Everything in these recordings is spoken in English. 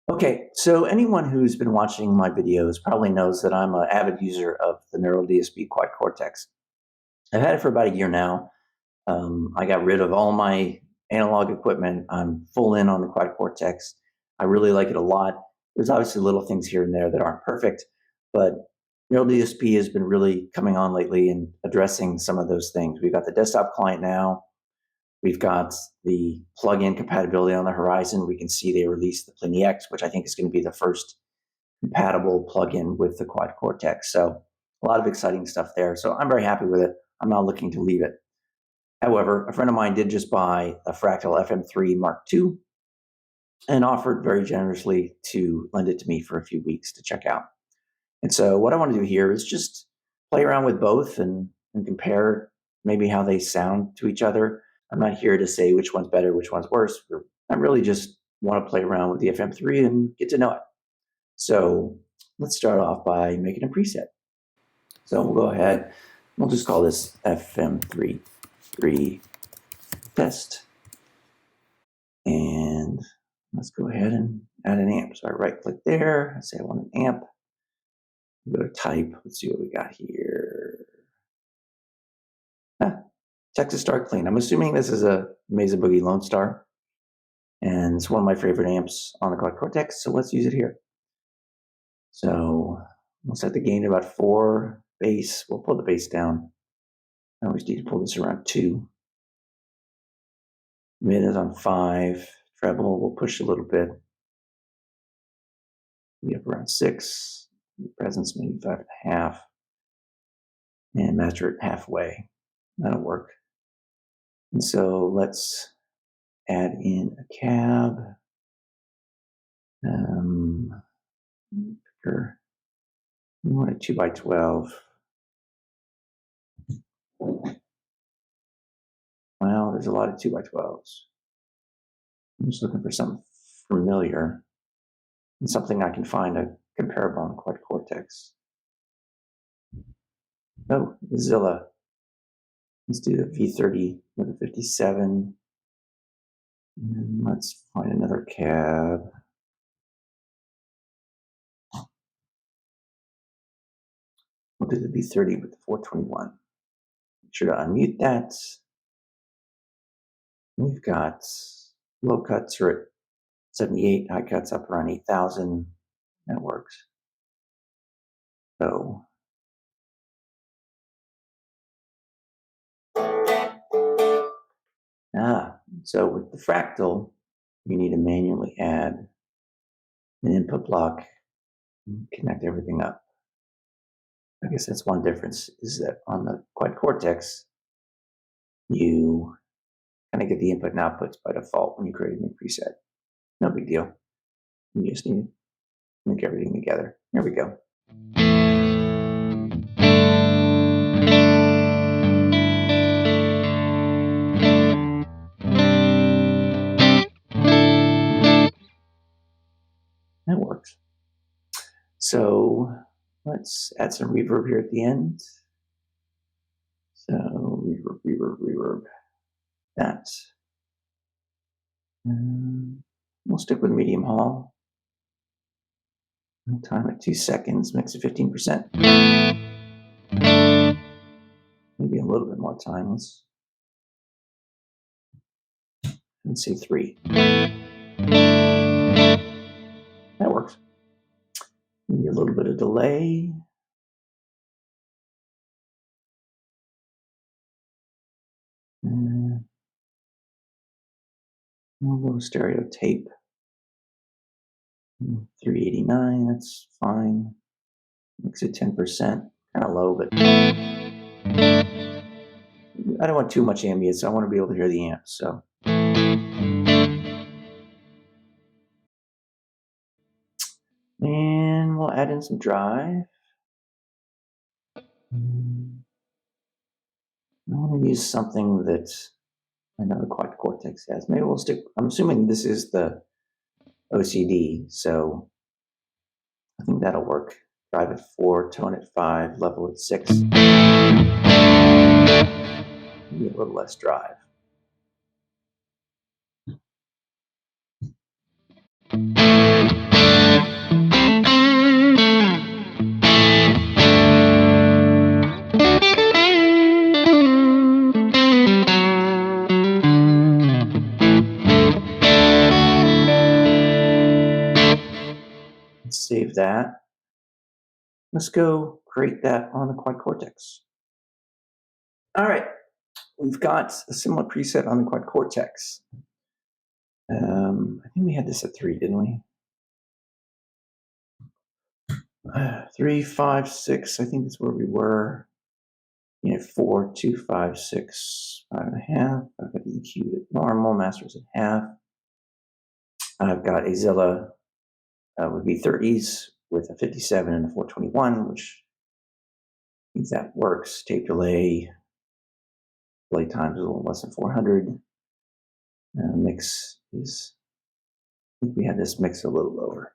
Okay, so anyone who's been watching my videos probably knows that I'm an avid user of the Neural DSP Quad Cortex. I've had it for about a year now. I got rid of all my analog equipment. I'm full in on the Quad Cortex. I really like it a lot. There's obviously little things here and there that aren't perfect, but Neural DSP has been really coming on lately and addressing some of those things. We've got the desktop client now. We've got the plug-in compatibility on the horizon. We can see they released the Pliny X, which I think is going to be the first compatible plug-in with the Quad Cortex. So a lot of exciting stuff there. So I'm very happy with it. I'm not looking to leave it. However, a friend of mine did just buy a Fractal FM3 Mark II and offered very generously to lend it to me for a few weeks to check out. And so what I want to do here is just play around with both and compare maybe how they sound to each other. I'm not here to say which one's better, which one's worse. I really just want to play around with the FM3 and get to know it. So let's start off by making a preset. So we'll go ahead, we'll just call this FM3 test. And let's go ahead and add an amp. So I right click there, I say I want an amp. Go to type, let's see what we got here. Texas Star Clean. I'm assuming this is a Mesa Boogie Lone Star. And it's one of my favorite amps on the Quad Cortex, so let's use it here. So we'll set the gain to about 4, bass. We'll pull the bass down. I always need to pull this around 2. Mid is on 5. Treble, we'll push a little bit. Be up around 6. Presence maybe 5.5. And master it halfway. That'll work. And so let's add in a cab. Picker. We want a 2x12. Well, there's a lot of 2x12s. I'm just looking for something familiar and something I can find a comparable on Quad Cortex. Oh, Zilla. Let's do the V30 with a 57. And let's find another cab. We'll do the V30 with the 421. Make sure to unmute that. We've got low cuts are at 78, high cuts up around 8,000. That works. So so with the Fractal, you need to manually add an input block and connect everything up. I guess that's one difference, is that on the Quad Cortex, you kind of get the input and outputs by default when you create a new preset. No big deal. You just need to link everything together. There we go. That works. So let's add some reverb here at the end. So reverb. That. We'll stick with medium hall. Time at 2 seconds, mix it 15%. Maybe a little bit more time. Let's say 3. That works. Maybe a little bit of delay. A little stereo tape. 389, that's fine. Mix it 10%, kind of low, but I don't want too much ambient, so I want to be able to hear the amps. So and we'll add in some drive. I want to use something that I know the Quad Cortex has. Maybe we'll stick, I'm assuming this is the OCD, so I think that'll work. Drive at 4, tone at 5, level at 6. Maybe a little less drive. Let's save that. Let's go create that on the Quad Cortex. All right, we've got a similar preset on the Quad Cortex. I think we had this at 3, didn't we? 3, 5, 6. I think that's where we were. 4, 2, 5, 6, 5.5. I've got EQ at normal, masters at half. I've got a Zilla would be 30s with a 57 and a 421, which means that works. Tape delay time is a little less than 400. Mix is, I think we had this mix a little lower.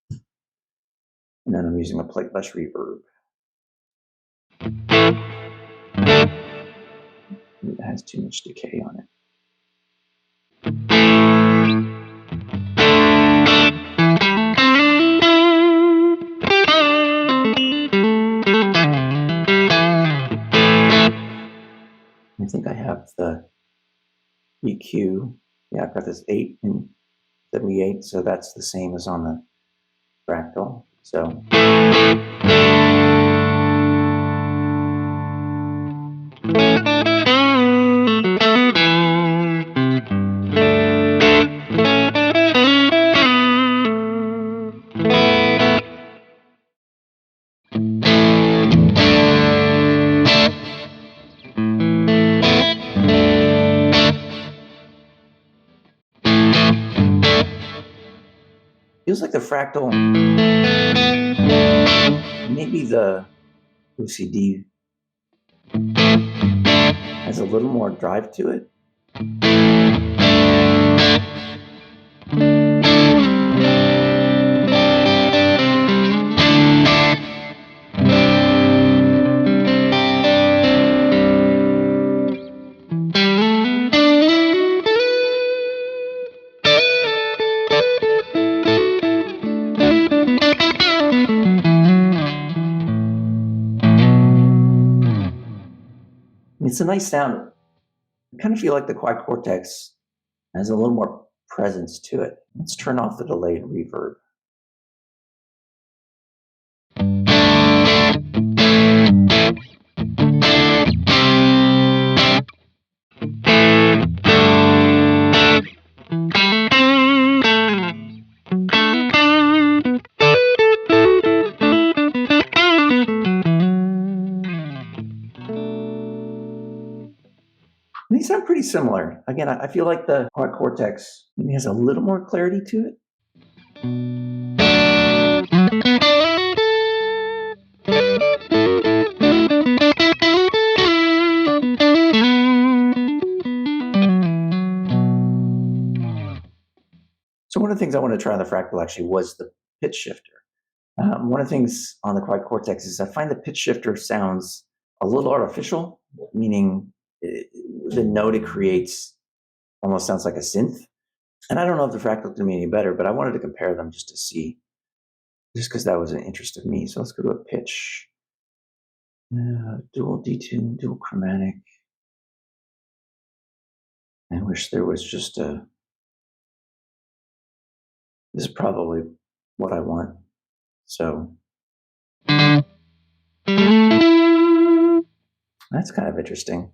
And then I'm using a plateless reverb. It has too much decay on it. I think I have the EQ. Yeah, I've got this 8 and 78, so that's the same as on the Fractal. So feels like the Fractal, maybe the OCD has a little more drive to it. It's a nice sound. I kind of feel like the Quad Cortex has a little more presence to it. Let's turn off the delay and reverb. They sound pretty similar. Again, I feel like the Quad Cortex maybe has a little more clarity to it. So one of the things I want to try on the Fractal actually was the pitch shifter. One of the things on the Quad Cortex is I find the pitch shifter sounds a little artificial, meaning the note it creates almost sounds like a synth. And I don't know if the Fractal can be any better, but I wanted to compare them just to see, just because that was an interest of me. So let's go to a pitch. Dual detune, dual chromatic. I wish there was just a, this is probably what I want. So that's kind of interesting.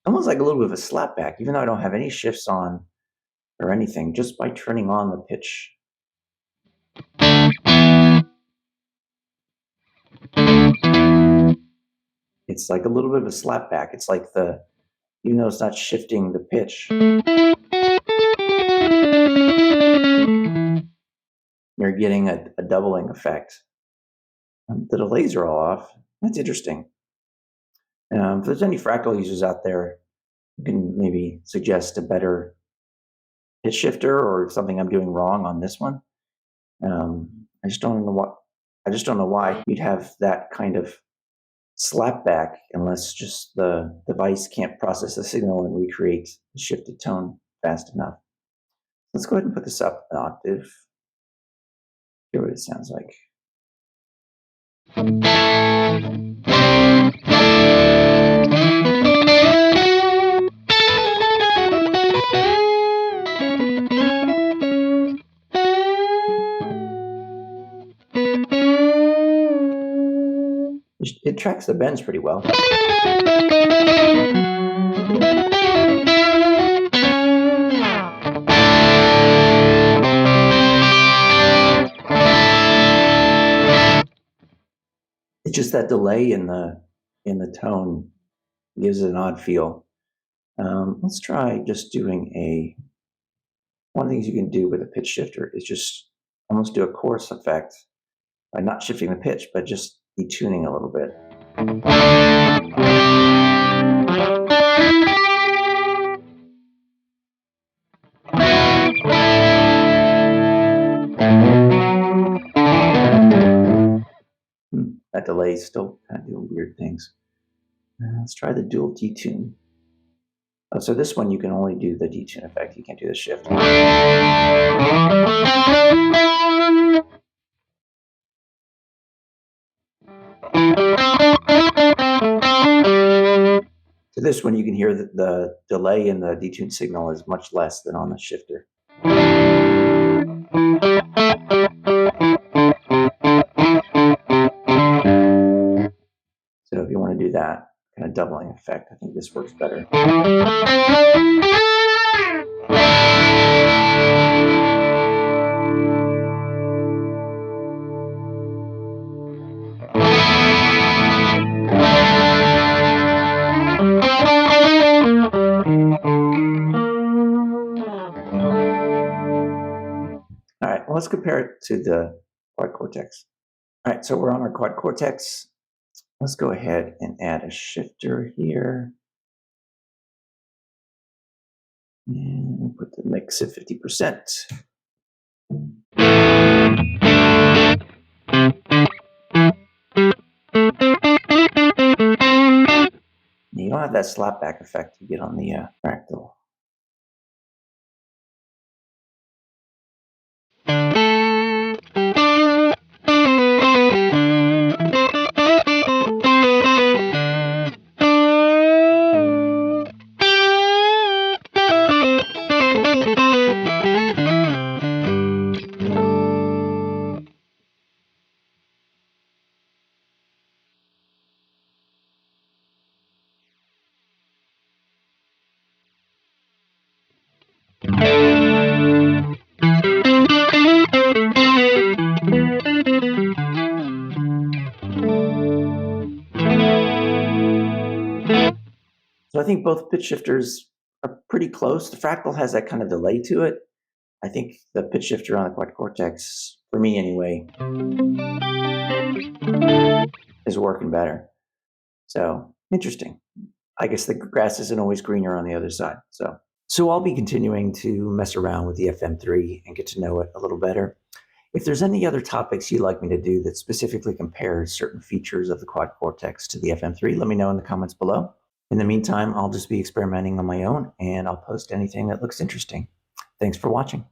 Almost like a little bit of a slapback, even though I don't have any shifts on or anything, just by turning on the pitch. It's like a little bit of a slapback. It's like the, even though it's not shifting the pitch, you're getting a doubling effect. The delays are all off. That's interesting. If there's any Fractal users out there, you can maybe suggest a better pitch shifter or something I'm doing wrong on this one. I just don't know why you'd have that kind of slapback unless just the device can't process the signal and recreate the shifted tone fast enough. Let's go ahead and put this up an octave. Hear what it sounds like. it tracks the bends pretty well. It's just that delay in the tone gives it an odd feel. Let's try just doing one of the things you can do with a pitch shifter is just almost do a chorus effect by not shifting the pitch, but just detuning a little bit. That delay is still kind of doing weird things. Let's try the dual detune. Oh, so this one you can only do the detune effect. You can't do the shift. So this one you can hear that the delay in the detune signal is much less than on the shifter. So if you want to do that kind of doubling effect, I think this works better. All right, well, let's compare it to the Quad Cortex. All right, so we're on our Quad Cortex. Let's go ahead and add a shifter here. And we'll put the mix at 50%. You don't have that slapback effect you get on the Fractal. So I think both pitch shifters are pretty close. The Fractal has that kind of delay to it. I think the pitch shifter on the Quad Cortex, for me anyway, is working better. So interesting. I guess the grass isn't always greener on the other side. So I'll be continuing to mess around with the FM3 and get to know it a little better. If there's any other topics you'd like me to do that specifically compares certain features of the Quad Cortex to the FM3, let me know in the comments below. In the meantime, I'll just be experimenting on my own, and I'll post anything that looks interesting. Thanks for watching.